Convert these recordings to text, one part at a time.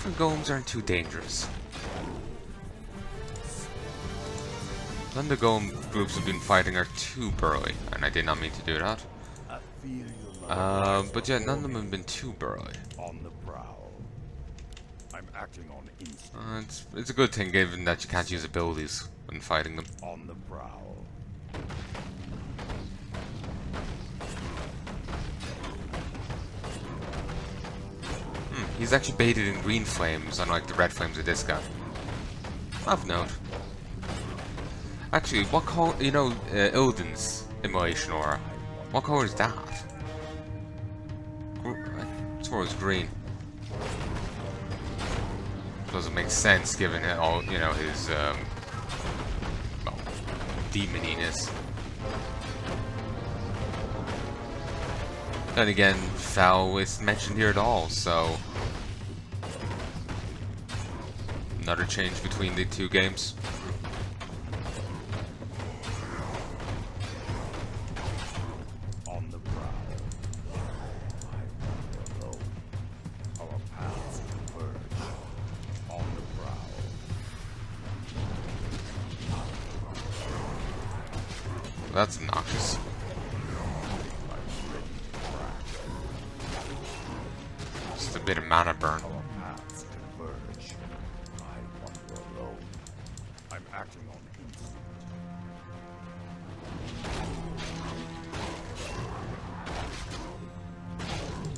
Hopefully golems aren't too dangerous. None of the golem groups have been fighting are too burly, and I did not mean to do that. But yeah, none of them have been too burly. On the prowl. I'm acting on instinct. It's a good thing given that you can't use abilities when fighting them. On the prowl. He's actually baited in green flames, unlike the red flames of this guy. Of note. Actually, what color, you know, Ilden's immolation aura, what color is that? I swore it was green. Doesn't make sense given it all, you know, his, well, demoniness. Then again, Foul isn't mentioned here at all, so another change between the two games. On the prowl. Our paths converge. On the prowl. That's obnoxious. Just a bit of mana burn. Our paths converge. I wander alone. I'm acting on instinct.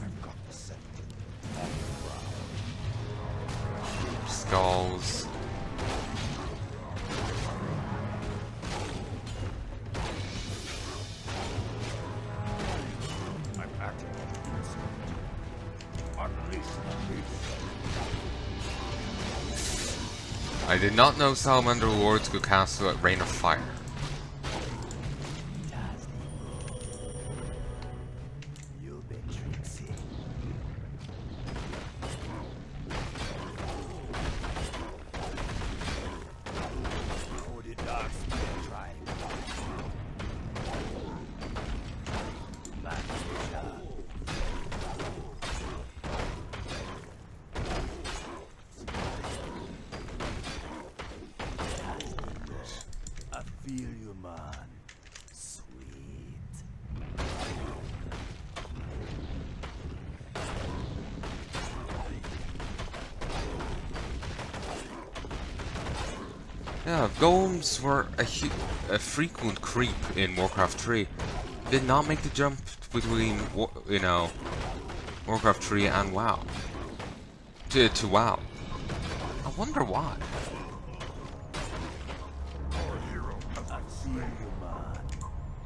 I've got the scepter. On the prowl. Skulls. I'm acting on instinct. Unleash the beast. I did not know Salamander Lords could cast a Rain of Fire. You've been tricksy. Oh, the dark spirit tried. I feel you, man. Sweet. Yeah, golems were a frequent creep in Warcraft 3. Did not make the jump between, you know, Warcraft 3 and WoW. To WoW. I wonder why. I feel you, man.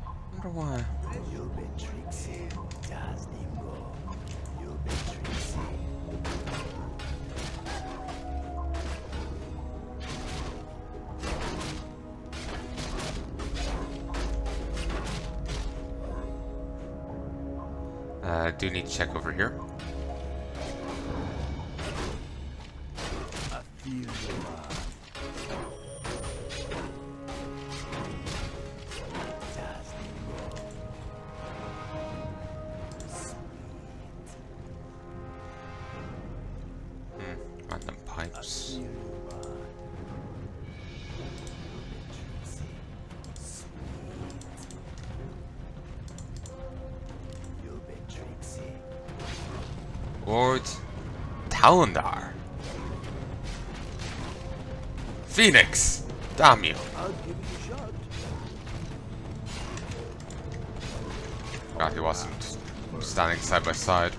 I wonder why. You've been tricksy. Just go. You've been tricksy. Do need to check over here. I feel you, man. Just go. Sweet. Random I pipes. feel you, man. Tricksy. Sweet. You've been tricksy. Lord Talendar. Phoenix! Damn you. I'll give it a shot. God, he wasn't standing side by side.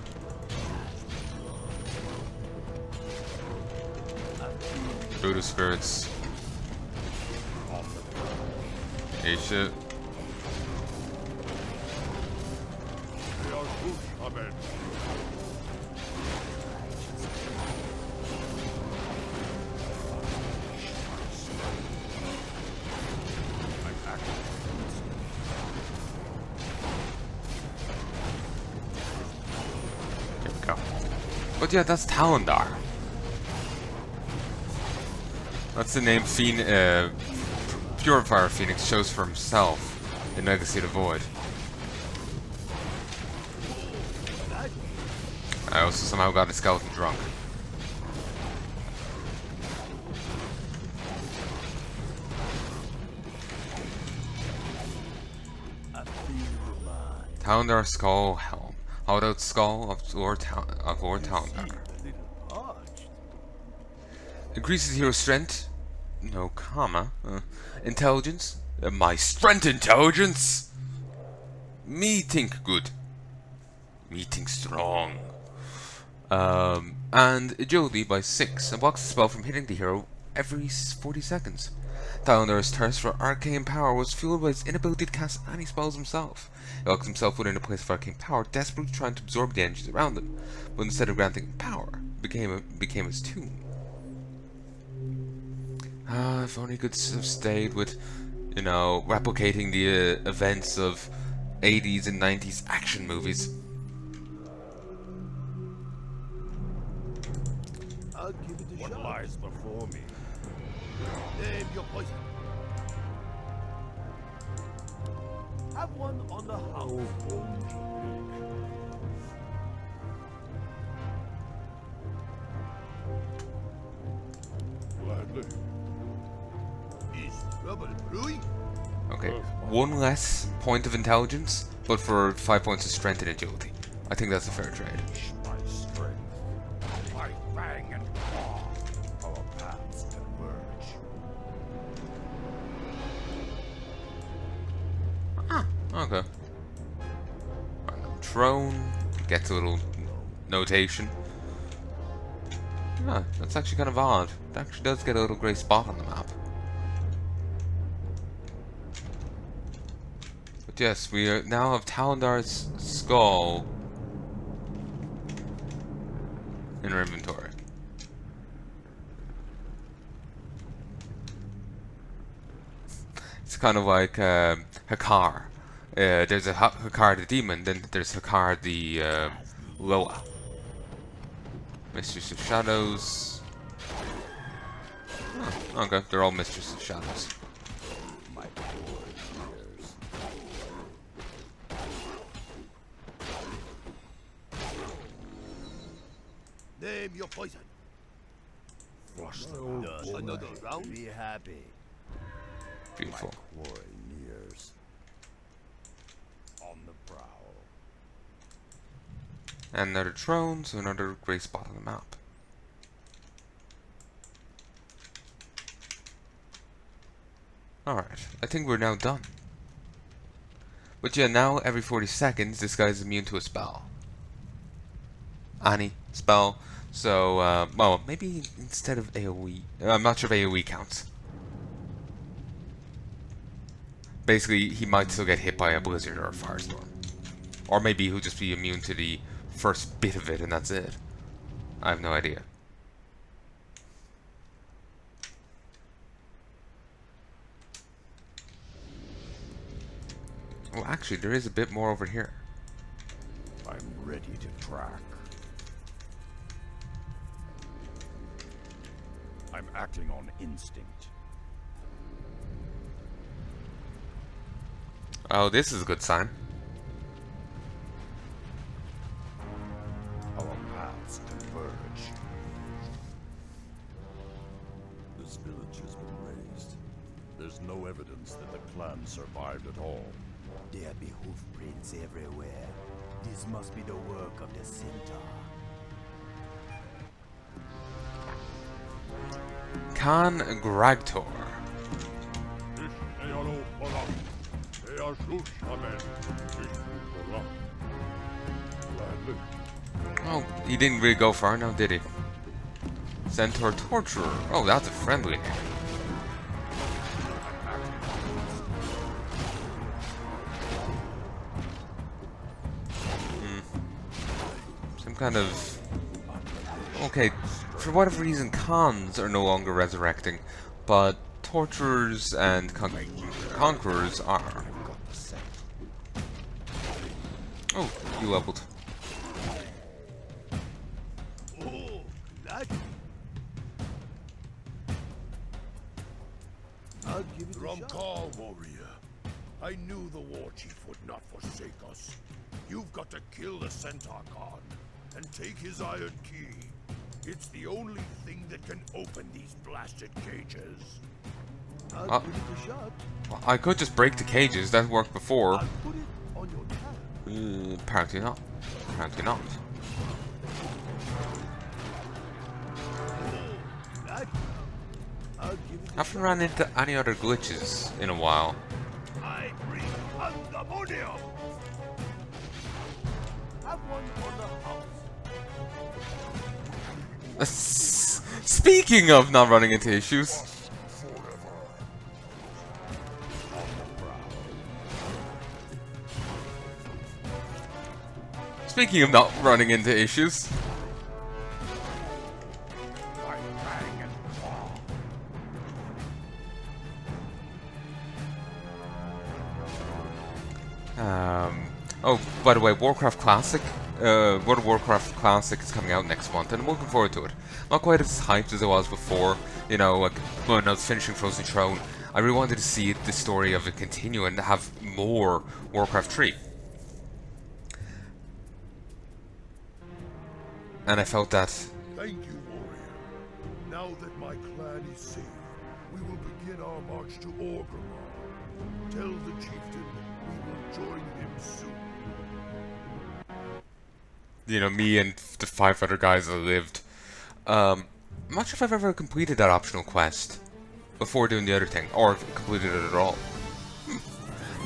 Voodoo spirits. Hey shit. They are good, Amen. I'm acting. There we go. But yeah, that's Talendar. That's the name Purifier Phoenix chose for himself in Legacy of the Void. I also somehow got a skeleton drunk. Talendar Skull Helm. Hollowed out skull of Lord Talendar. Increases hero strength. No comma. Intelligence. My strength intelligence. Me think good. Me think strong. And agility by 6. And blocks the spell from hitting the hero every 40 seconds. Talendar's thirst for arcane power was fueled by his inability to cast any spells himself. He locked himself within a place of arcane power, desperately trying to absorb the energies around him, but instead of granting him power, became his tomb. If only he could have stayed with, you know, replicating the events of 80s and 90s action movies. I'll give it a shot. What lies before me? Name your poison. Have one on the house. Gladly. Is trouble brewing? Okay, 1 less point of intelligence, but for 5 points of strength and agility. I think that's a fair trade. My strength, my fang and claw, our paths converge. Okay. Random Throne gets a little notation. Ah, that's actually kind of odd. It actually does get a little grey spot on the map. But yes, we now have Talendar's skull in our inventory. It's kind of like Hakar. There's a Hakar the demon, then there's Hakar the Loa. Mistress of Shadows. Oh, okay, they're all Mistress of Shadows. My poor ears. Name your poison. Flush them out. Another round? Be happy. Beautiful. My quarry nears. On the prowl. And another throne, so another grey spot on the map. Alright, I think we're now done. But yeah, now every 40 seconds this guy's immune to a spell. Any spell. So, well, maybe instead of AoE. I'm not sure if AoE counts. Basically, he might still get hit by a blizzard or a firestorm. Or maybe he'll just be immune to the first bit of it and that's it. I have no idea. Well, actually, there is a bit more over here. I'm ready to track. I'm acting on instinct. Oh, this is a good sign. Our paths converge. This village has been razed. There's no evidence that the clan survived at all. There be hoof prints everywhere. This must be the work of the centaur. Khan Gragtor. Oh, he didn't really go far now, did he? Centaur Torturer. Oh, that's a friendly name. Some kind of... Okay, for whatever reason, Khans are no longer resurrecting, but Torturers and Conquerors are. Oh, you leveled. Oh, that. I'll give it a Drum shot. call, warrior. I knew the war chief would not forsake us. You've got to kill the Centaur Khan and take his iron key. It's the only thing that can open these blasted cages. I'll give it a shot. Well, I could just break the cages, that worked before. I'll put it Apparently not. Apparently not. I'll give it I haven't run into any other glitches in a while. I bring pandemonium. Have one on the house. Speaking of not running into issues. Speaking of not running into issues. Oh, by the way, Warcraft Classic, World of Warcraft Classic is coming out next month, and I'm looking forward to it. Not quite as hyped as I was before, you know, like when I was finishing Frozen Throne. I really wanted to see the story of it continue and have more Warcraft 3. And I felt that... Thank you, warrior. Now that my clan is safe, we will begin our march to Orgrimmar. Tell the chieftain we will join him soon. You know, me and the 5 other guys that lived. I'm not sure if I've ever completed that optional quest before doing the other thing, or completed it at all.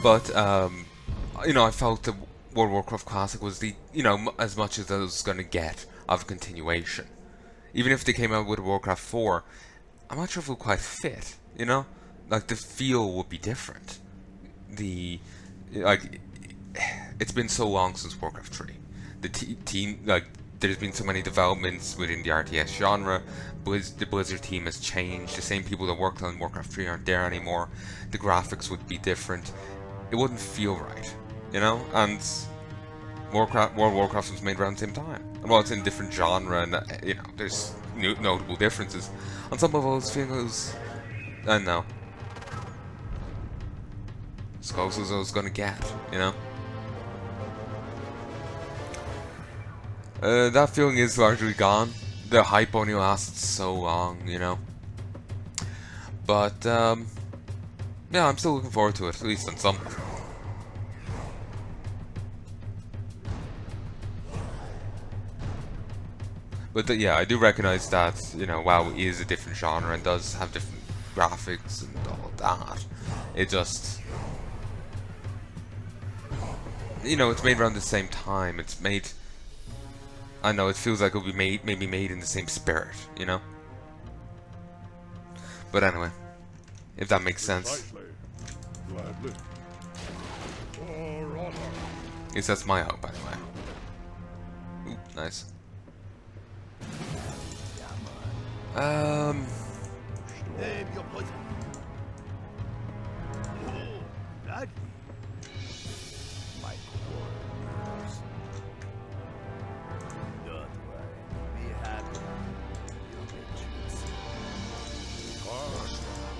But, you know, I felt the World of Warcraft Classic was the, you know, as much as I was going to get of a continuation. Even if they came out with Warcraft 4, I'm not sure if it would quite fit, you know? Like, the feel would be different. Like, it's been so long since Warcraft 3. The team, like, there's been so many developments within the RTS genre. The Blizzard team has changed. The same people that worked on Warcraft 3 aren't there anymore. The graphics would be different. It wouldn't feel right, you know? And World of Warcraft was made around the same time. And while it's in a different genre, and you know, there's notable differences, on some levels, feels, I don't know, as close as I was gonna get, you know? That feeling is largely gone. The hype only lasts so long, you know? But, yeah, I'm still looking forward to it, at least on some. But yeah, I do recognize that, you know, WoW is a different genre and does have different graphics and all that. It just... You know, it's made around the same time. It's made... I know, it feels like it'll be maybe made in the same spirit, you know? But anyway, if that makes sense. Gladly. For honor. At least that's my hope, by the way. Ooh, nice. Name your poison. Oh, gladly. My quarrels. Don't worry. Be happy. You'll get treats. Marshland.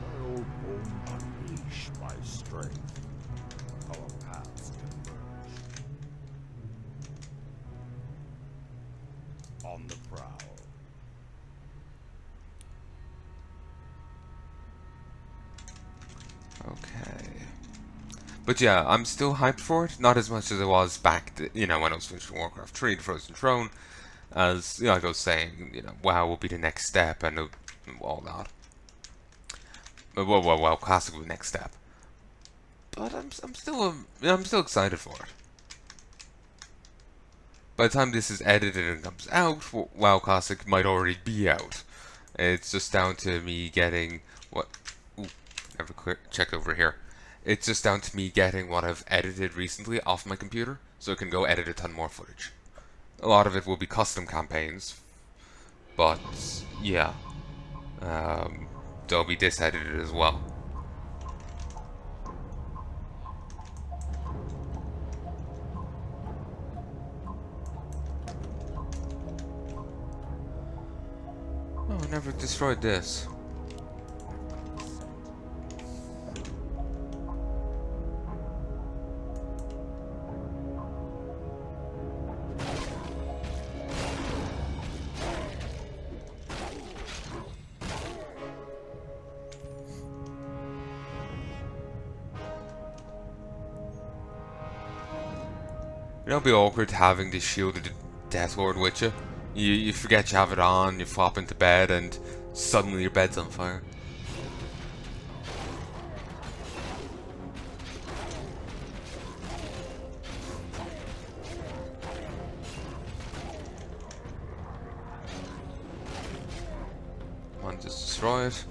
My old home unleash my strength. Our paths converge. On the prowl. Okay. But yeah, I'm still hyped for it. Not as much as I was back, you know, when I was finishing Warcraft 3, The Frozen Throne. As, you know, like I was saying, you know, WoW will be the next step and all that. Well, Classic will be the next step. But I'm still, you know, I'm still excited for it. By the time this is edited and comes out, WoW Classic might already be out. It's just down to me getting what... Ooh, never checked over here. It's just down to me getting what I've edited recently off my computer, so I can go edit a ton more footage. A lot of it will be custom campaigns, but yeah, they'll be disedited as well. Oh, I never destroyed this. It'll be awkward having the shield of the Death Lord with you. You forget you have it on, you flop into bed, and suddenly your bed's on fire. Come on, just destroy it.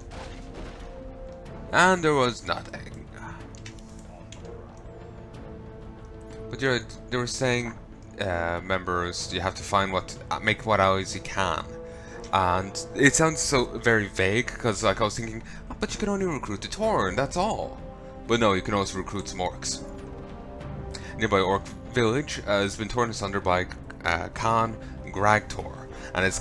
And there was nothing. But they were saying, members, you have to find make what allies you can. And it sounds so very vague, because like I was thinking, oh, but you can only recruit the Tauren, that's all. But no, you can also recruit some orcs. Nearby orc village has been torn asunder by Khan Gragtor and his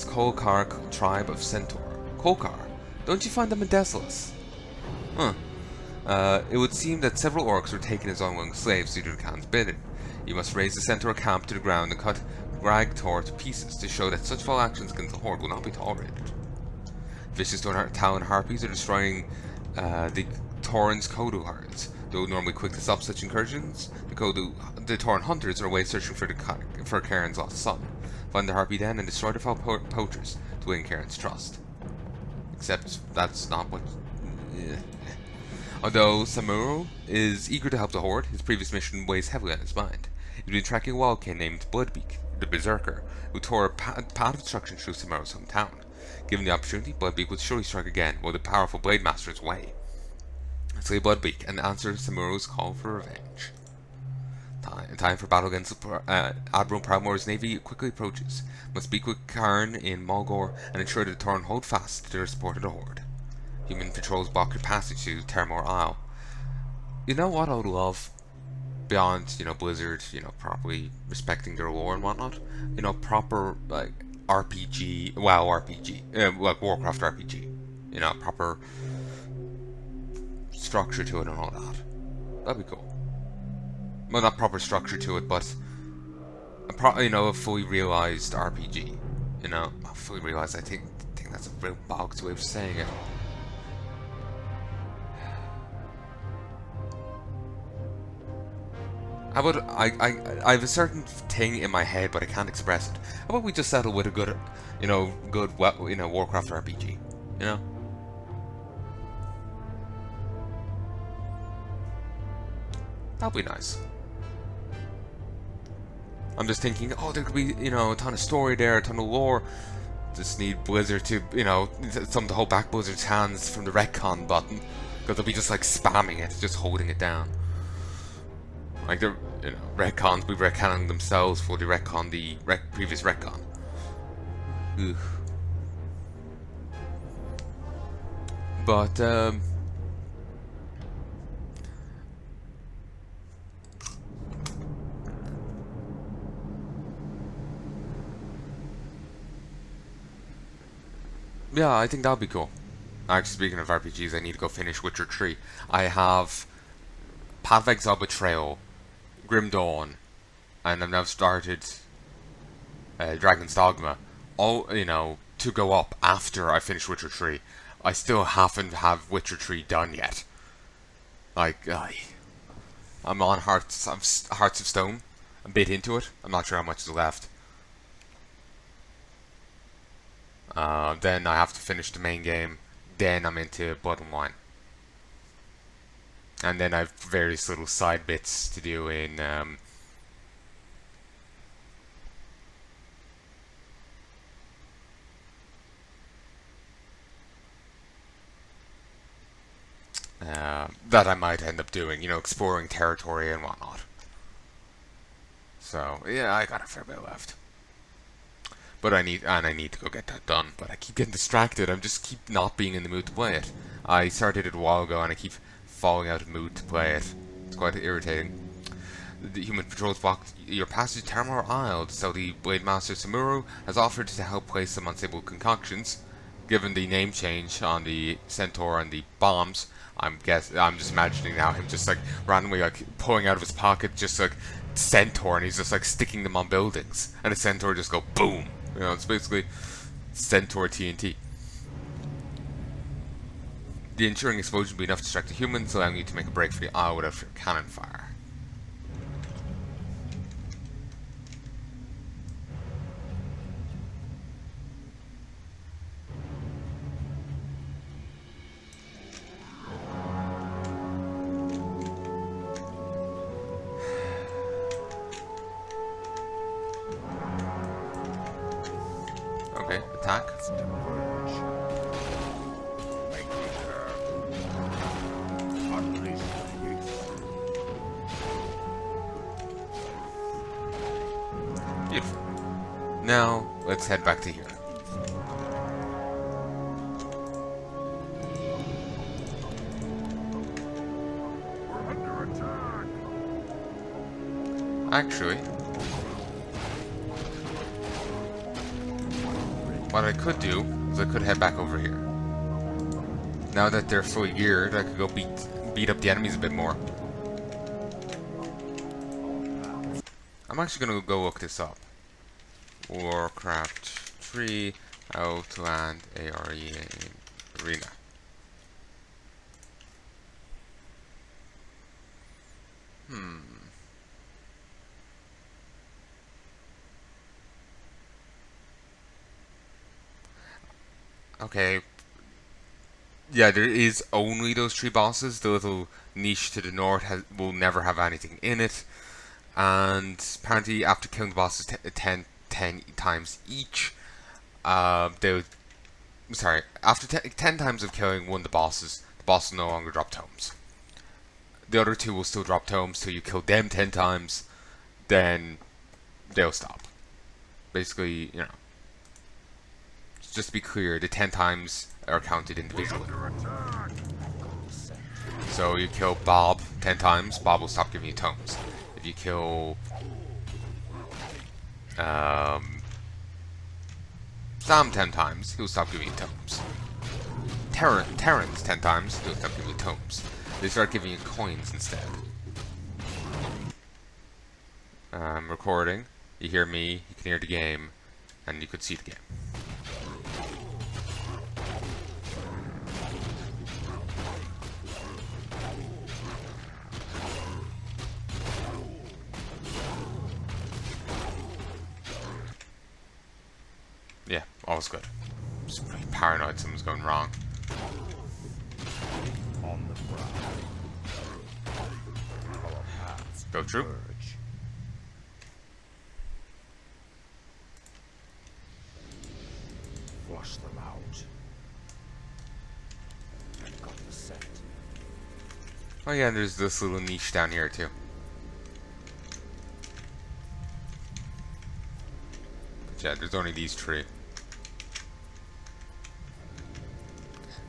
Kolkar tribe of Centaur. Kolkar? Don't you find them in Desolus? Huh. It would seem that several orcs were taken as unwilling slaves due to the Khan's bidding. You must raise the Centaur camp to the ground and cut Gragtor to pieces to show that such foul actions against the Horde will not be tolerated. Vicious Talon harpies are destroying the Tauren's Kodu herds. Though normally quick to stop such incursions, the Tauren hunters are away searching for Karen's lost son. Find the harpy den and destroy the foul poachers to win Karen's trust. Except that's not what... Although Samuro is eager to help the Horde, his previous mission weighs heavily on his mind. He's been tracking a wildkin named Bloodbeak, the Berserker, who tore a path of destruction through Samuro's hometown. Given the opportunity, Bloodbeak would surely strike again, while the powerful Blade Master is away. Slay Bloodbeak and answer Samuro's call for revenge. Time for battle against Admiral Proudmoore's navy quickly approaches. Must speak with Karn in Mulgore and ensure that the Tauren hold fast to their support of the Horde. Human patrols block your passage to Termor Isle. You know what I would love? Beyond, Blizzard, properly respecting their lore and whatnot. Proper, like, RPG, WoW RPG, like Warcraft RPG. Proper structure to it and all that. That'd be cool. Well, not proper structure to it, but a fully realized RPG. Fully realized. I think that's a real bogus way of saying it. How about I have a certain thing in my head, but I can't express it. How about we just settle with a good, Warcraft RPG, That'd be nice. I'm just thinking, oh, there could be, a ton of story there, a ton of lore. Just need Blizzard to, something to hold back Blizzard's hands from the retcon button, because they'll be just like spamming it, just holding it down. Like the retcons be retconning themselves for the retcon the previous retcon. Ugh. But yeah, I think that'd be cool. Actually, speaking of RPGs, I need to go finish Witcher 3. I have Path of Exile Betrayal, Grim Dawn, and I've now started Dragon's Dogma. All, to go up after I finish Witcher 3. I still haven't have Witcher 3 done yet. Like, I'm on Hearts of Stone. I'm a bit into it. I'm not sure how much is left. Then I have to finish the main game. Then I'm into Blood and Wine. And then I have various little side bits to do in that I might end up doing, exploring territory and whatnot. So yeah, I got a fair bit left. But I need to go get that done. But I keep getting distracted. I just keep not being in the mood to play it. I started it a while ago and I keep falling out of mood to play it. It's quite irritating. The human patrols block your passage to Termor Isle, so the Blade Master Samuro has offered to help place some unstable concoctions. Given the name change on the Centaur and the bombs, I'm just imagining now him just like randomly like pulling out of his pocket just like Centaur, and he's just like sticking them on buildings, and the Centaur just go boom. It's basically Centaur TNT. The ensuing explosion will be enough to distract the humans, allowing you to make a break for the Isle without cannon fire. attack. Beautiful. Now, let's head back to here. We're under attack. Actually, what I could do is I could head back over here. Now that they're fully geared, I could go beat up the enemies a bit more. I'm actually gonna go look this up. Warcraft 3, Outland, Arena. Okay. Yeah, there is only those 3 bosses. The little niche to the north will never have anything in it. And apparently after killing the bosses 10 times each, after 10 times of killing one of the bosses will no longer drop tomes. The other 2 will still drop tomes till you kill them 10 times, then they'll stop. Basically, you know. Just to be clear, the 10 times are counted individually. So you kill Bob 10 times, Bob will stop giving you tomes. If you kill Sam 10 times, he'll stop giving you tomes. Terrence 10 times, he'll stop giving you tomes. They start giving you coins instead. I'm recording. You hear me, you can hear the game, and you could see the game. Yeah, all's good. Just pretty paranoid something's going wrong. On the ground. Go through. Flush them out. I've got the scent. Oh yeah, and there's this little niche down here too. But yeah, there's only these 3.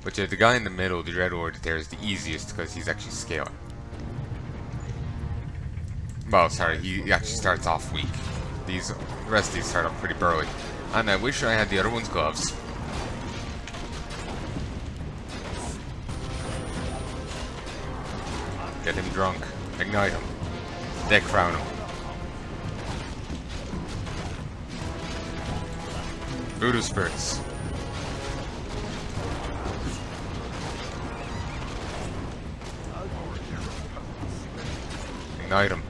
But yeah, the guy in the middle, the Red Lord there, is the easiest because he's actually scaling. Well, sorry, he actually starts off weak. The rest of these start off pretty burly. And I wish I had the other one's gloves. Get him drunk. Ignite him. Deck crown him. Voodoo spirits. Ignite him.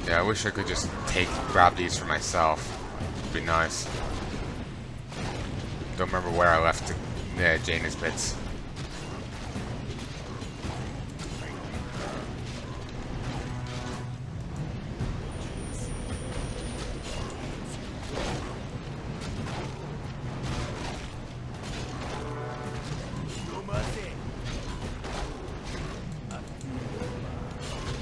Yeah, I wish I could just grab these for myself. It'd be nice. Don't remember where I left Jaina's bits.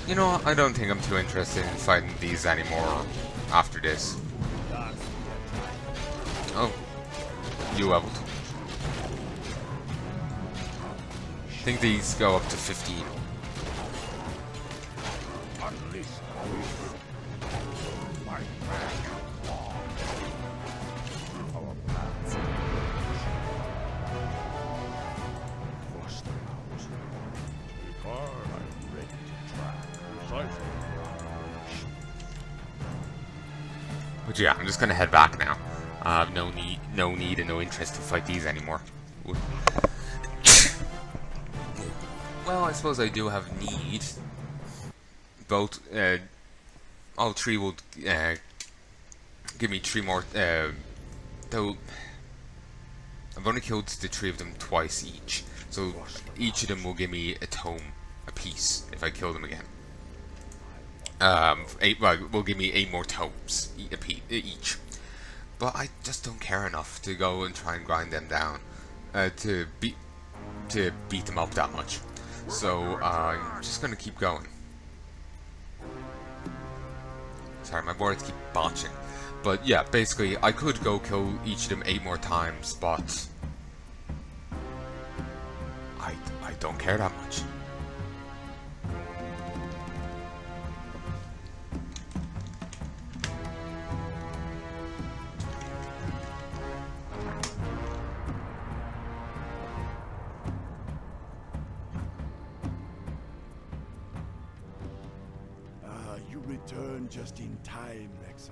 You know, I don't think I'm too interested in fighting these anymore after this. Oh. You leveled. I think these go up to 15. But yeah, I'm just gonna head back now. I have no need and no interest to fight these anymore. well, I suppose I do have need. Both, all three will give me 3 more. Though I've only killed the 3 of them twice each, so each of them will give me a tome apiece if I kill them again. 8 will give me 8 more tomes each. But I just don't care enough to go and try and grind them down to beat them up that much. So I'm just gonna keep going. Sorry, my words keep botching. But yeah, basically, I could go kill each of them 8 more times, but I don't care that much. You returned just in time, Rexxar.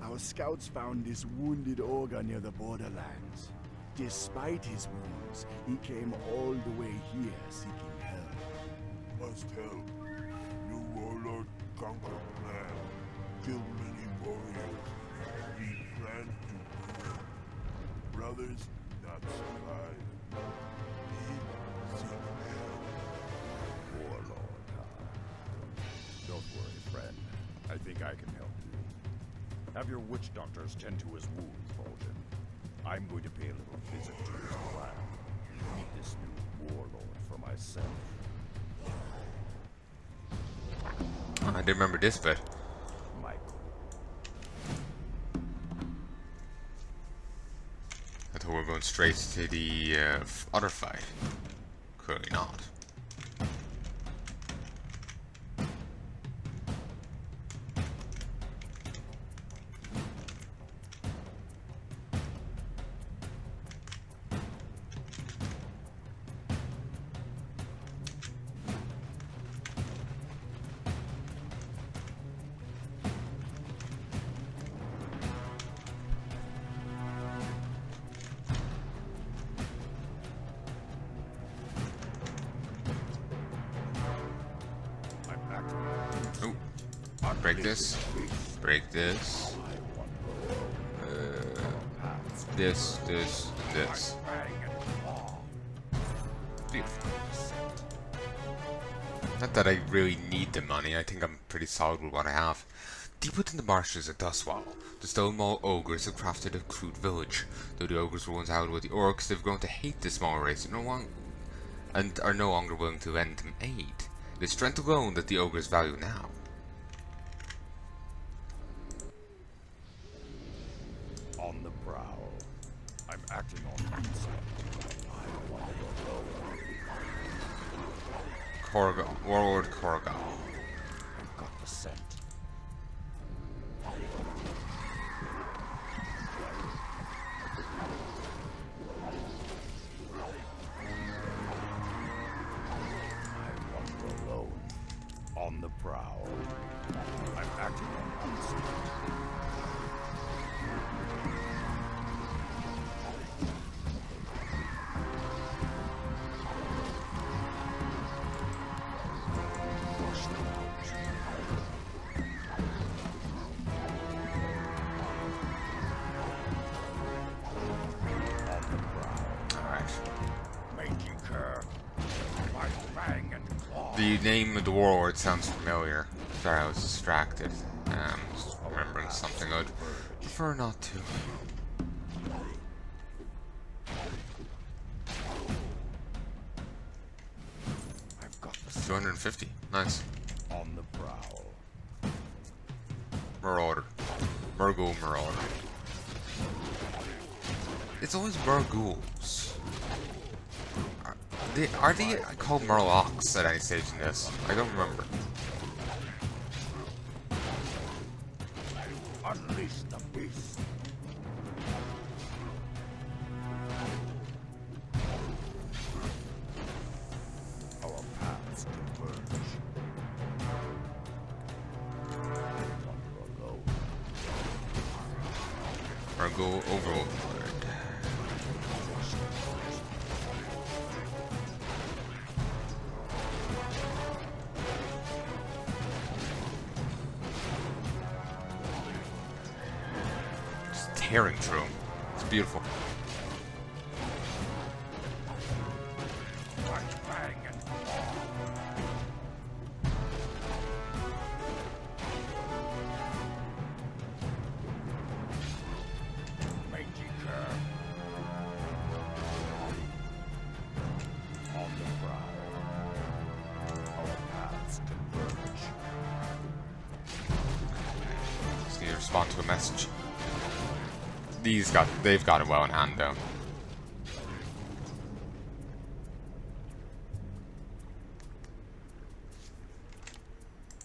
Our scouts found this wounded ogre near the borderlands. Despite his wounds, he came all the way here seeking help. Must help. New warlord conquered land. Killed many warriors. He planned to burn. Brothers not survive. He seek help. Warlord, Don't worry, friend. I think I can help you. Have your witch doctors tend to his wounds, Vol'jin. I'm going to pay a little visit to his clan. Meet this new warlord for myself. I didn't remember this bit. Michael. I thought we were going straight to the other fight. Clearly not. Break this. Break this. This, and this. Beautiful. Not that I really need the money. I think I'm pretty solid with what I have. Deep within the marshes of Dustwall, the stone wall ogres have crafted a crude village. Though the ogres were once allied with the orcs, they've grown to hate the small race and are no longer willing to lend them aid. It is strength alone that the ogres value now. On the prowl. I'm acting on instinct. I want to go. Warlord Korgal. I've got the scent. I wander alone. On the prowl. I'm acting on instinct. The name of the warlord sounds familiar. Sorry, I was distracted. Just remembering something I'd prefer not to. I've got the 250. Nice. on the prowl. Marauder. Murgle Marauder. It's always Murgles. Are they called Murlocs at any stage in this? I don't remember. Unleash the beast. Our paths converge. Wander alone. Murgle Overlord. tearing through him. It's beautiful. Just need to respond to a message. They've got it well in hand though.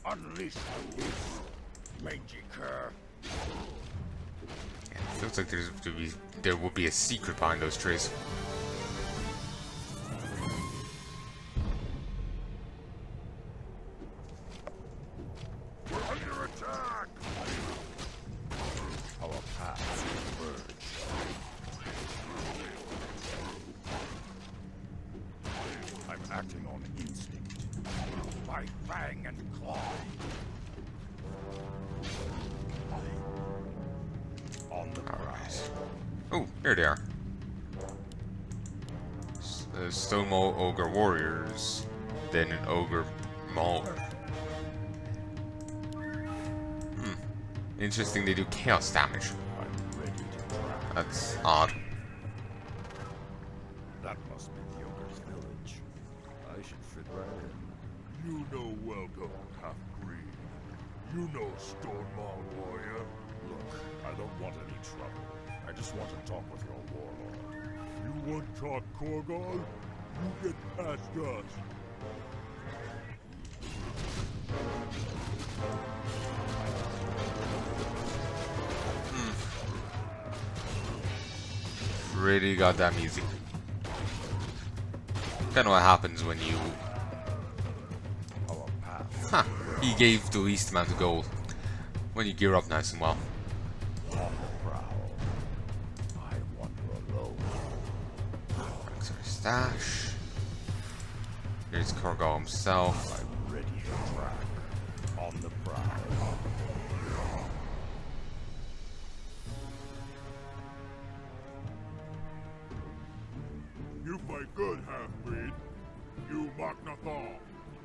Unleash the beast, mangy cur. Yeah, it feels like there will be a secret behind those trees. We're under attack. Our paths converge. I'm acting on instinct. By fang and claw. On the prowl. Alright. Oh, here they are. Stonewall Ogre Warriors. Then an Ogre Mauler. Interesting, they do chaos damage. I'm ready to track. That's odd. That must be the ogre's village. I should fit right in. You know welcome, half-breed. You know Stonewall Warrior. Look, I don't want any trouble. I just want to talk with your warlord. You want talk Korgal? You get past us. Pretty goddamn easy. Kinda what happens when you... Our paths Ha! He gave the least amount of gold. When you gear up nice and well. on the prowl. I wander alone. Rexxar stash. Here's Korgal himself. I'm ready to track. On the prowl. You fight good, half-breed. You Mok'Nathal,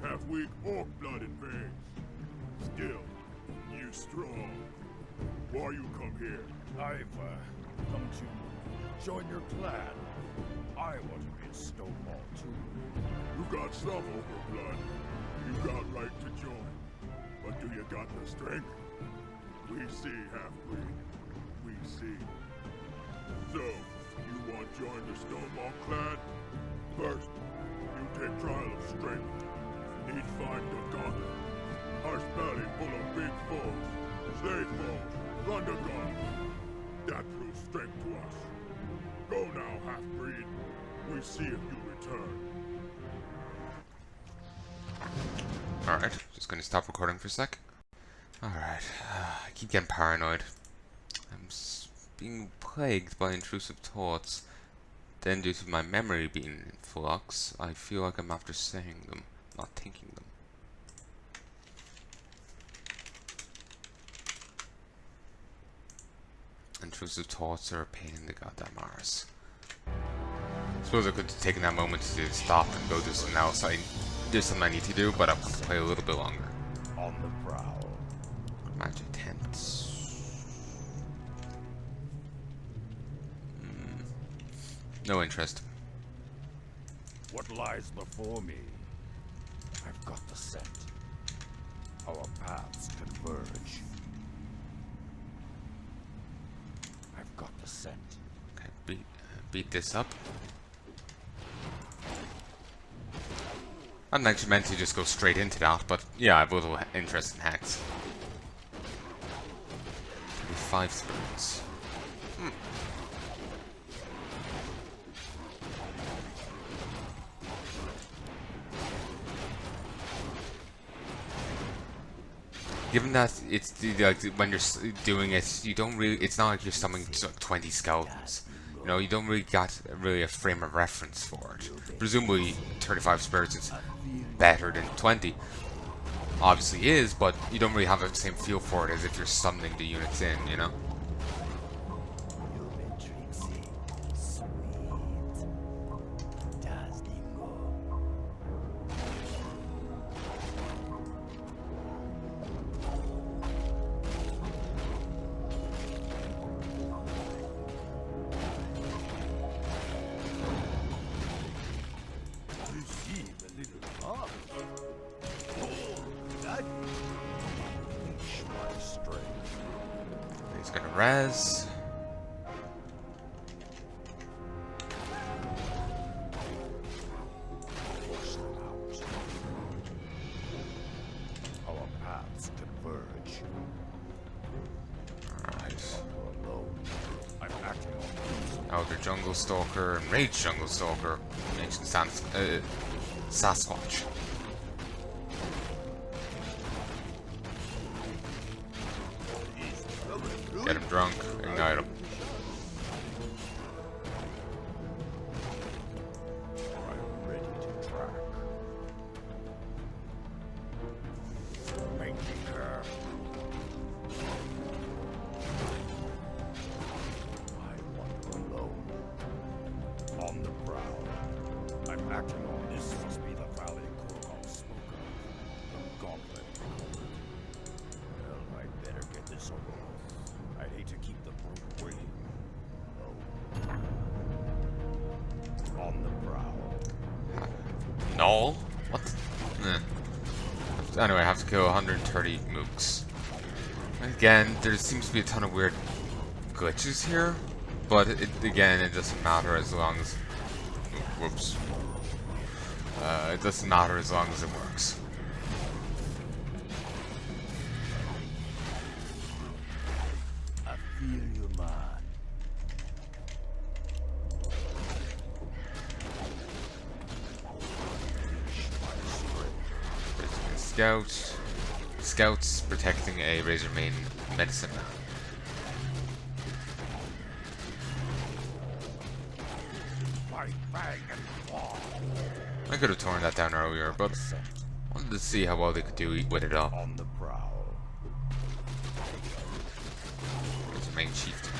have weak orc blood in veins. Still, you strong. Why you come here? I've come to join your clan. I want to be a Stonewall too. You got some ogre blood. You got right to join. But do you got the strength? We see, half-breed. We see. So, you want to join the Stonewall clan? First, you take trial of strength. Need find the gauntlet. Harsh valley full of big foes. Slave foes. Plunder guards. That proves strength to us. Go now, half-breed. We see if you return. Alright, just gonna stop recording for a sec. Alright, I keep getting paranoid. I'm being plagued by intrusive thoughts. Then due to my memory being in flux, I feel like I'm after saying them, not thinking them. Intrusive thoughts are a pain in the goddamn arse. I suppose I could have taken that moment to stop and go do something else. There's something I need to do, but I'm going to play a little bit longer. On the prowl. Magic tents. No interest. What lies before me? I've got the scent. Our paths converge. I've got the scent. Okay, beat this up. I hadn't actually meant to just go straight into that, but yeah, I have a little interest in hacks. 5 spirits. Given that it's like when you're doing it, you don't really. It's not like you're summoning 20 skeletons. You know, you don't really got a frame of reference for it. Presumably, 35 spirits is better than 20. Obviously is, but you don't really have the same feel for it as if you're summoning the units in. You know. Res. Push them out. Our paths converge. Alright. Alone. I'm acting on Elder Jungle Stalker and Rage Jungle Stalker. Ancient Sasquatch. Get him drunk, ignite him. I'm ready to track. Making her. I wander alone. On the prowl. I'm acting on this. Must be the valley Korok smoker. The gauntlet. Well, I better get this over with. I'd hate to keep the brute waiting. No. On the prowl. No? What? Anyway, I have to kill 130 mooks. Again, there seems to be a ton of weird glitches here, but again, it doesn't matter as long as... Whoops. It doesn't matter as long as it works. I feel you, man. Protecting a scout. Scouts protecting a Razor Main medicine man. Fight, bang, and claw. I could have torn that down earlier, but wanted to see how well they could do with it all. On the prowl. Razor Main chieftain.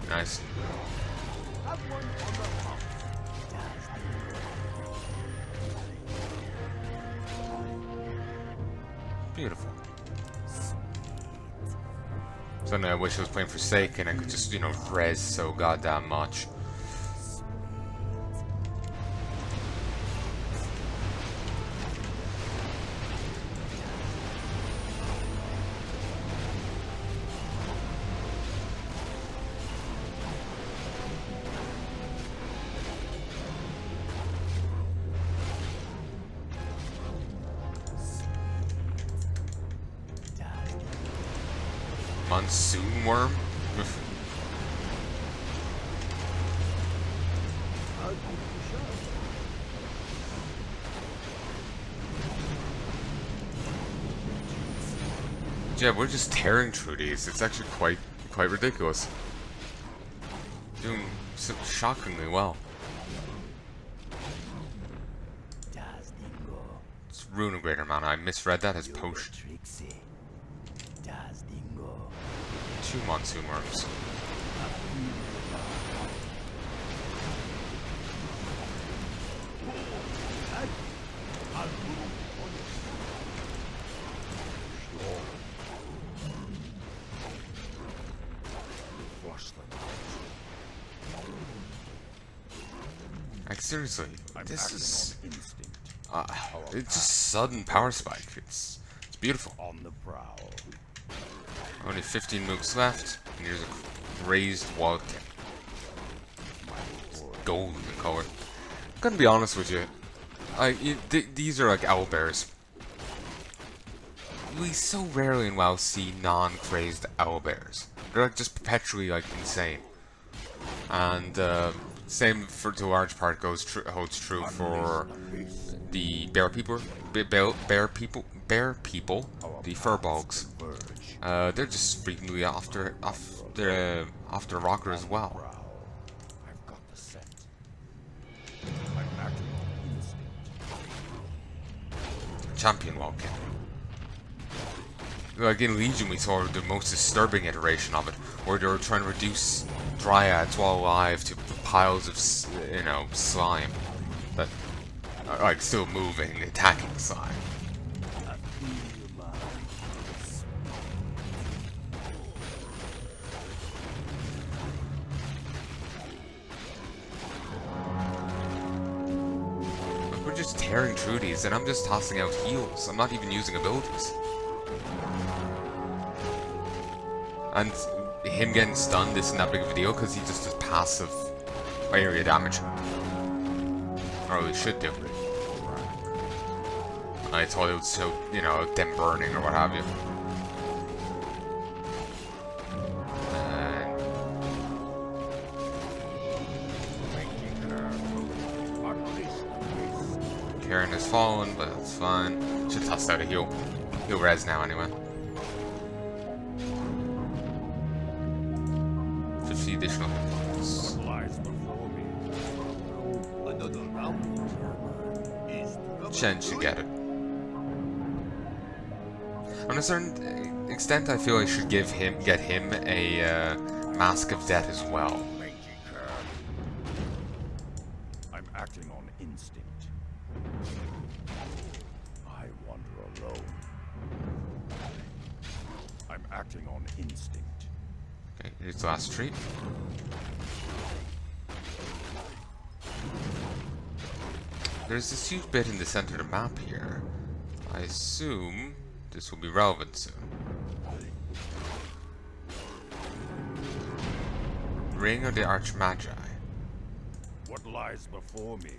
Nice. Beautiful. Suddenly I wish I was playing Forsaken and I could just, you know, res so goddamn much. Monsoon worm? Yeah, we're just tearing through these. It's actually quite ridiculous. Doing so shockingly well. It's Runegrader, man. I misread that as potion. 2 monsoon worms. Like seriously, this is it's just sudden power spike. It's beautiful. On the prowl. Only 15 mooks left, and here's a raised wildcat. It's golden in color. I'm gonna be honest with you. These are like owlbears. We so rarely in WoW see non-crazed owlbears. They're like just perpetually like insane. And same for to a large part holds true for the bear people, the furbolgs. They're just frequently after Rocker as well. I've got the scent. I'm acting on instinct. Champion walking. Like in Legion, we saw the most disturbing iteration of it, where they were trying to reduce dryads while alive to piles of, you know, slime. That like still moving, attacking side. We're just tearing through these, and I'm just tossing out heals. I'm not even using abilities. And him getting stunned isn't that big of a deal because he just does passive area damage. Or he should do. I thought it would show, you know, them burning or what have you. Karen has fallen, but that's fine. Should toss out a heal. He'll res now anyway. 50 additional hit points. Shen should get it. On a certain extent, I feel I should get him a Mask of Death as well. I'm acting on instinct. I wander alone. I'm acting on instinct. Okay, here's the last treat. There's this huge bit in the center of the map here. I assume this will be relevant soon. Ring of the Archmagi. What lies before me?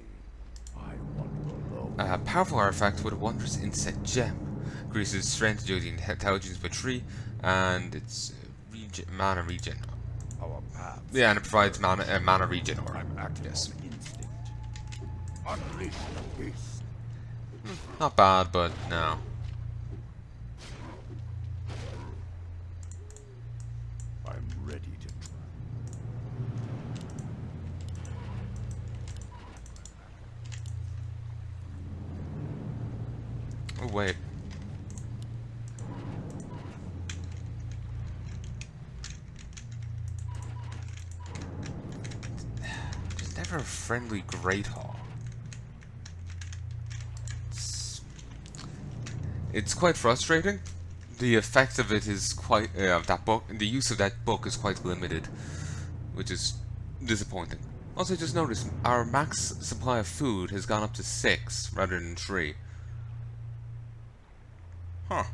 I wander alone. A powerful artifact with a wondrous inset gem. Increases strength due to intelligence by 3, and it's mana regen. Our paths. Yeah, and it provides mana regen aura. I'm acting Yes. on instinct. Unleash the beast. Not bad, but no. I'm ready to try. Oh, wait. There's never a friendly Great Hall. It's quite frustrating. The effect of it is quite that book. The use of that book is quite limited, which is disappointing. Also, just noticed our max supply of food has gone up to 6 rather than 3. Huh.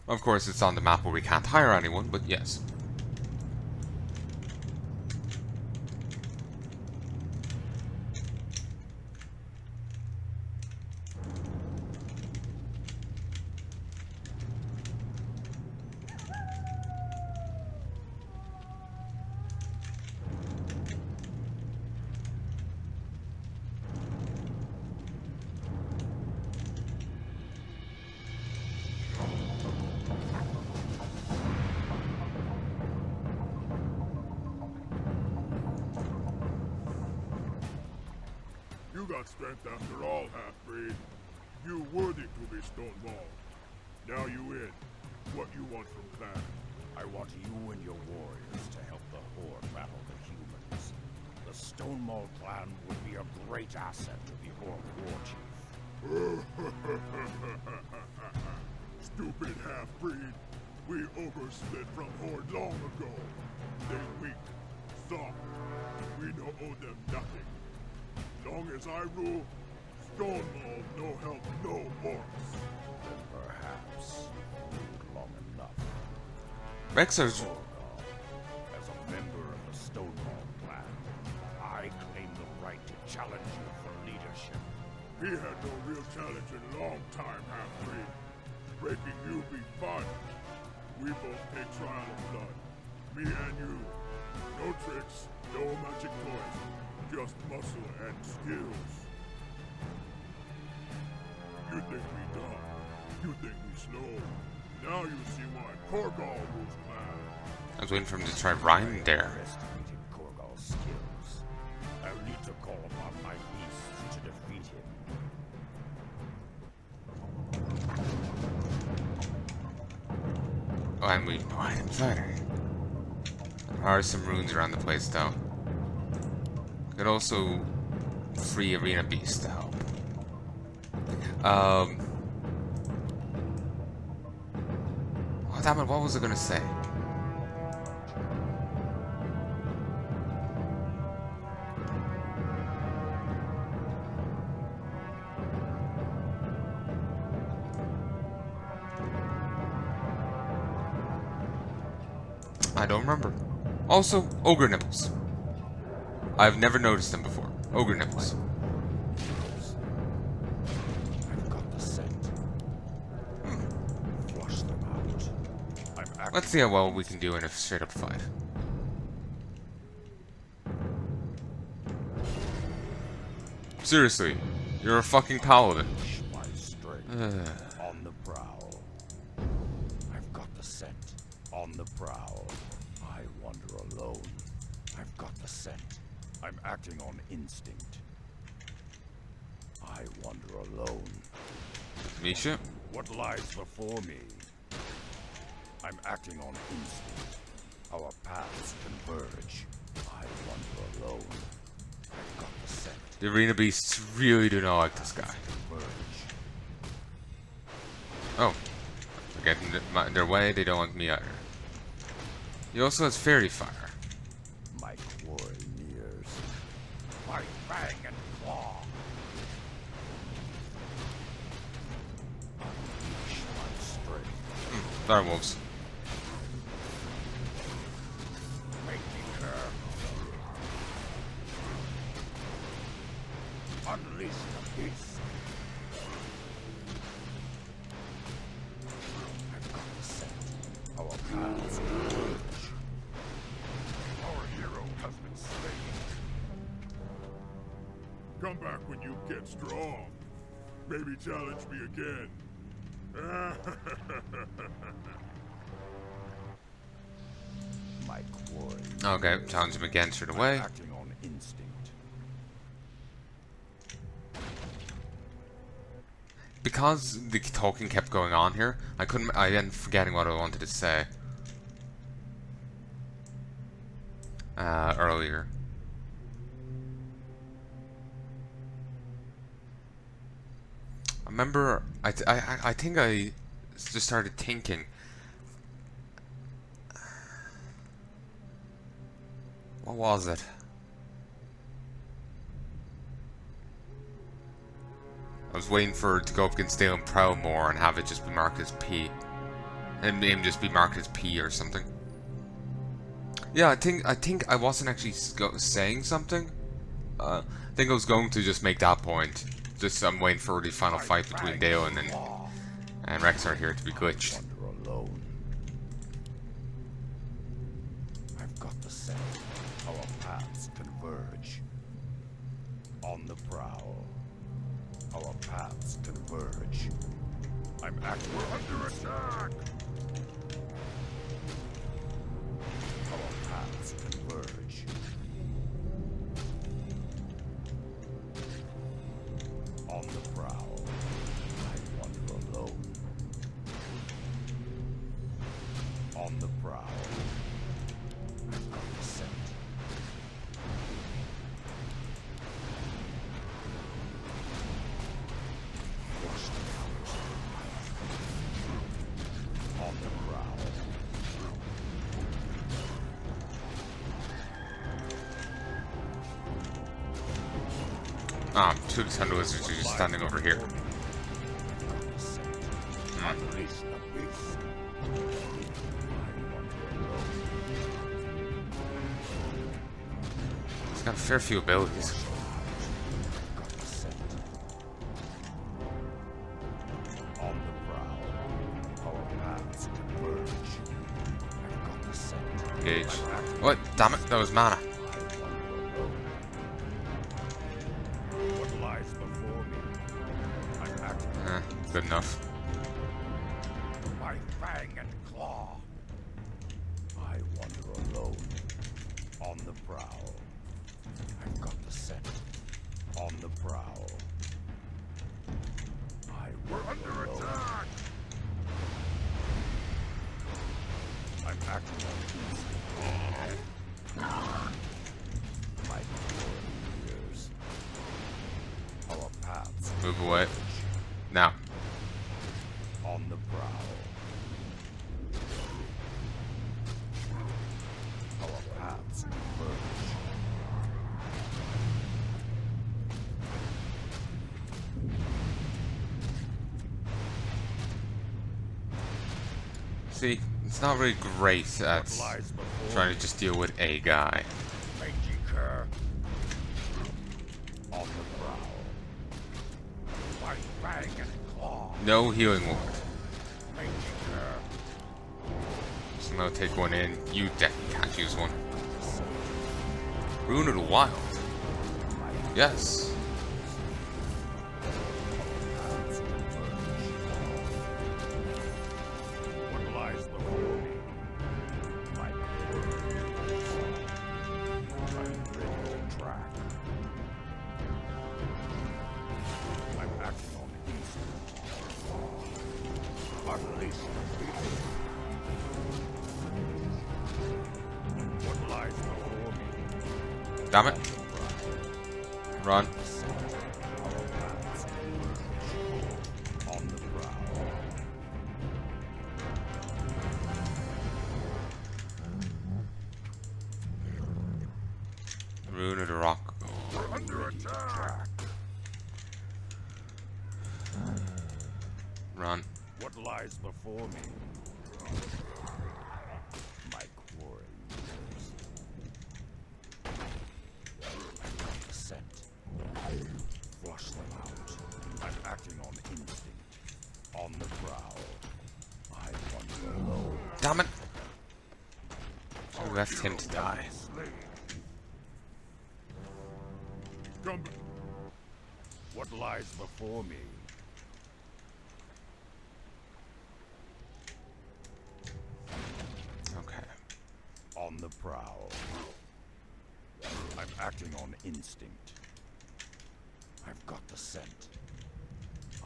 Of course, it's on the map where we can't hire anyone, but yes. You got strength after all, half-breed. You worthy to be stonewalled. Now you in. What you want from clan? I want you and your warriors to help the Horde battle the humans. The Stonemaul clan would be a great asset to the Horde war chief. Stupid half-breed. We ogres split from Horde long ago. They weak, soft. We no owe them nothing. Long as I rule, Stonemaul no help no orcs. Then perhaps long enough. Rexxar's As a member of the Stonemaul clan, I claim the right to challenge you for leadership. He had no real challenge in a long time, half-breed. Breaking you be fun. We both take trial of blood. Me and you. No tricks, no magic toys. Just muscle and skills. You think we dumb. You think we slow. Now you see why Korgal rules clan. I was waiting for him to try Ryan there. Underestimated Korgal's skills. I'll need to call upon my beasts to defeat him. Oh, and we know I am better. There are some runes around the place, though. Could also free arena beasts to help. Oh, damn it, what was I gonna say? I don't remember. Also, ogre nipples. I've never noticed them before. Ogre nipples. I've got the scent. Flush them out. Let's see how well we can do in a straight up fight. Seriously, you're a fucking paladin. My strength on the prowl. I've got the scent on the prowl. I wander alone. I've got the scent. I'm acting on instinct. I wander alone. Misha? What lies before me? I'm acting on instinct. Our paths converge. I wander alone. I've got the scent. The arena beasts really do not like this guy. Converge. Oh. They're getting in their way, they don't want me either. He also has fairy fire. My quarry nears. My fang and claw. Unleash my strength. Direwolves. Make me curve. Unleash the beast. I've got the scent. Our paths converge. Our hero has been slain. Come back when you get strong. Maybe challenge me again. My quarry. Okay, challenge him again straight away. Acting on instinct. Because the talking kept going on here, I ended up forgetting what I wanted to say. Earlier. I remember, I think I just started thinking. What was it? I was waiting for it to go up against Dale and Prowmore and have it just be marked as P. And him just be marked as P or something. Yeah, I think I wasn't actually saying something. I think I was going to just make that point. Just I'm waiting for the final fight between Dale and Rexxar here to be glitched. Wander alone. I've got the scent. Our paths converge. On the prowl. Our paths converge. I'm acting. We're under attack. Our paths converge. On the prowl. I wander alone. On the prowl. I've got the scent. Flush them out. On the prowl. Ah, two of the Thunder Lizards are just standing over here. Unleash the beast. He's got a fair few abilities. Got the scent. On the prowl. Our paths converge. I've got the scent. Engage. What? Damn it, that was mana. What lies before me? I'm acting. Good enough. My fang and claw. I wander alone. On the prowl. I've got the scent. On the prowl. We're under attack. I'm acting on instinct. My ears. away. Now. On the prowl. Our paths converge. See, it's not really great at trying to just deal with a guy. Mangy cur. On the prowl. My fang and claw. No healing ward. Mangy cur. So now take one in. You definitely can't use one. Rune of the Wild. Yes. What lies before me? My words. I'm ready to track. I'm acting on instinct. Unleash the beast. What lies before me? Damn it. Run. On the prowl. Rune of the Rock. Under attack. Run. What lies before me? My quarry lives. The scent. Flush them out. I'm acting on instinct. On the prowl. I wander alone. Damn it. I left him to die. Come. What lies before me? Okay. On the prowl. I'm acting on instinct. I've got the scent.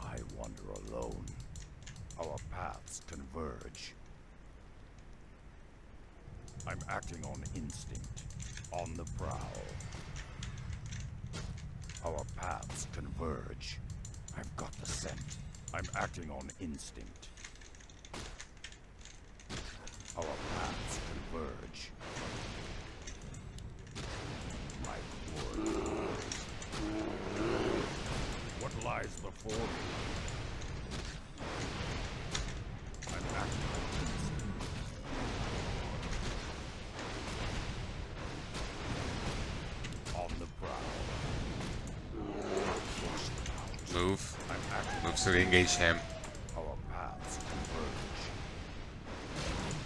I wander alone. Our paths converge. I'm acting on instinct. On the prowl. Our paths converge. I've got the scent. I'm acting on instinct. Our paths converge. My word. What lies before me? I'm acting on instinct. On the prowl. Flush them out. Move. I'm acting Move so they engage him. Our paths converge.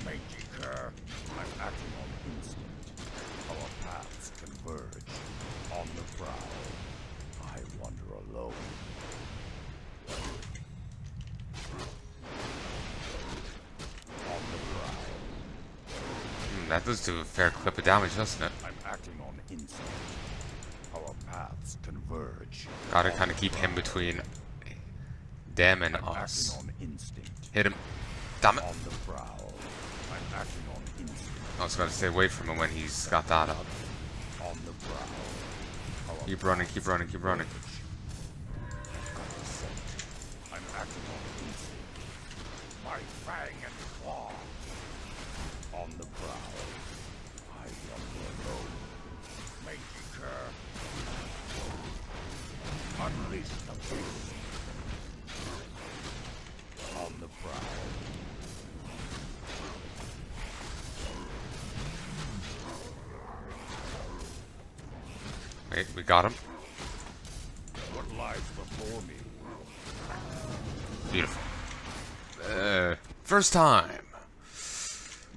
Mangy cur. I'm acting on instinct. Our paths converge. On the prowl. I wander alone. On the prowl. That does do a fair clip of damage, doesn't it? I'm acting on instinct. Our paths converge. Gotta kind of keep him between them and I'm us. acting on instinct. Hit him. Damn it. On the prowl. I'm acting on instinct. I was gonna stay away from him when he's got that up. On the prowl. Our Keep running, keep running, keep running. got the scent. I'm acting on instinct. My fang and claw. On the prowl. I wander alone. Mangy cur. Unleash the beast. On the prowl. Wait, we got him. What lies before me? Beautiful. First time.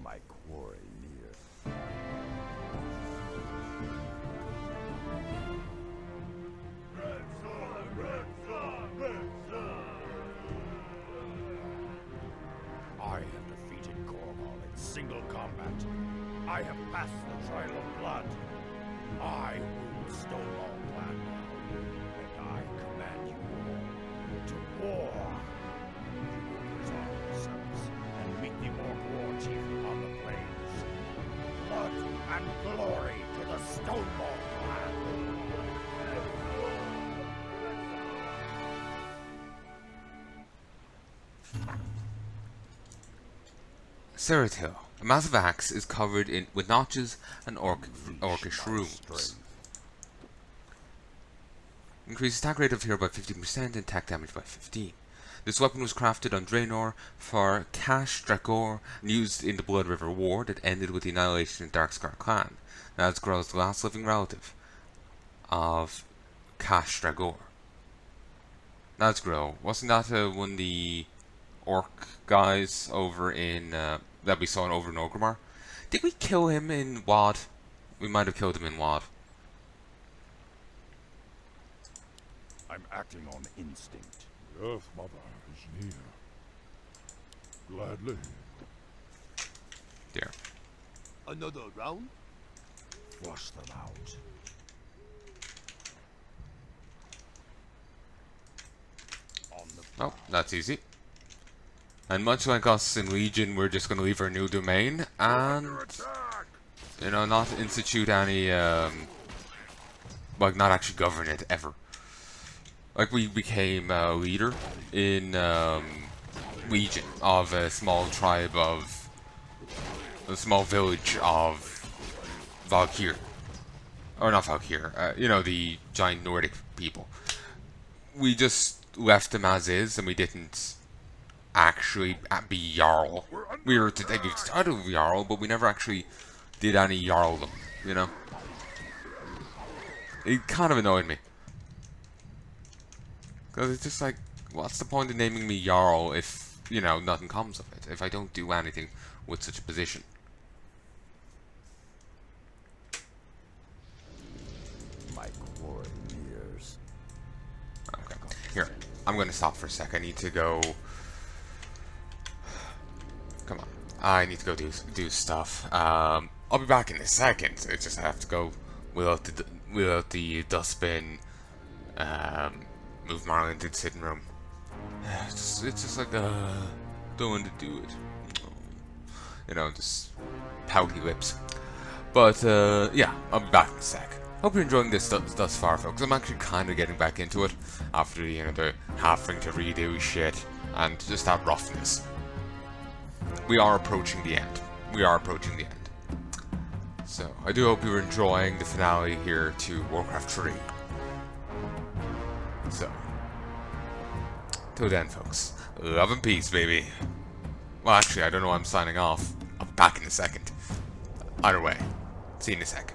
My quarry near. I have defeated Corval in single combat. I have passed the trial of blood. I rule Stonewall Clan now, and I command you all to war. You will resolve yourselves and meet the Orc War Chief on the plains. Blood and glory to the Stonewall Clan. Serratil. A massive axe is covered with notches and orcish runes. Increases attack rate of hero by 15% and attack damage by 15. This weapon was crafted on Draenor for Cash Dragor and used in the Blood River War that ended with the annihilation of the Darkscar clan. Nazgûl is the last living relative of Cash Dragor. Nazgûl, wasn't that one of the orc guys over in that we saw over in Orgrimmar? Did we kill him in WoD? We might have killed him in WoD. I'm acting on instinct. Earth Mother is near. Gladly. There. Another round? Flush them out. On the Oh, that's easy. And much like us in Legion, we're just going to leave our new domain and, you know, not institute any, like, not actually govern it ever. Like, we became a leader in Legion of a small tribe of a small village of Valkyr. Or not Valkyr, you know, the giant Nordic people. We just left them as is, and we didn't actually be Jarl. We were to take the title of Jarl, but we never actually did any Jarldom, you know? It kind of annoyed me. Because it's just like, what's the point of naming me Jarl if, you know, nothing comes of it? If I don't do anything with such a position. my quarry years. Okay. Here, I'm going to stop for a sec. I need to go... Come on. I need to go do stuff. I'll be back in a second. It's just I have to go without the dustbin. Move Marlon to the sitting room. It's just like, don't want to do it. You know, just pouty lips. But, yeah, I'll be back in a sec. Hope you're enjoying this thus far, folks. I'm actually kind of getting back into it after, you know, the having to redo shit and just that roughness. We are approaching the end. We are approaching the end. So, I do hope you're enjoying the finale here to Warcraft 3. So, till then, folks, love and peace, baby. Well, actually, I don't know why I'm signing off. I'll be back in a second. Either way, see you in a sec.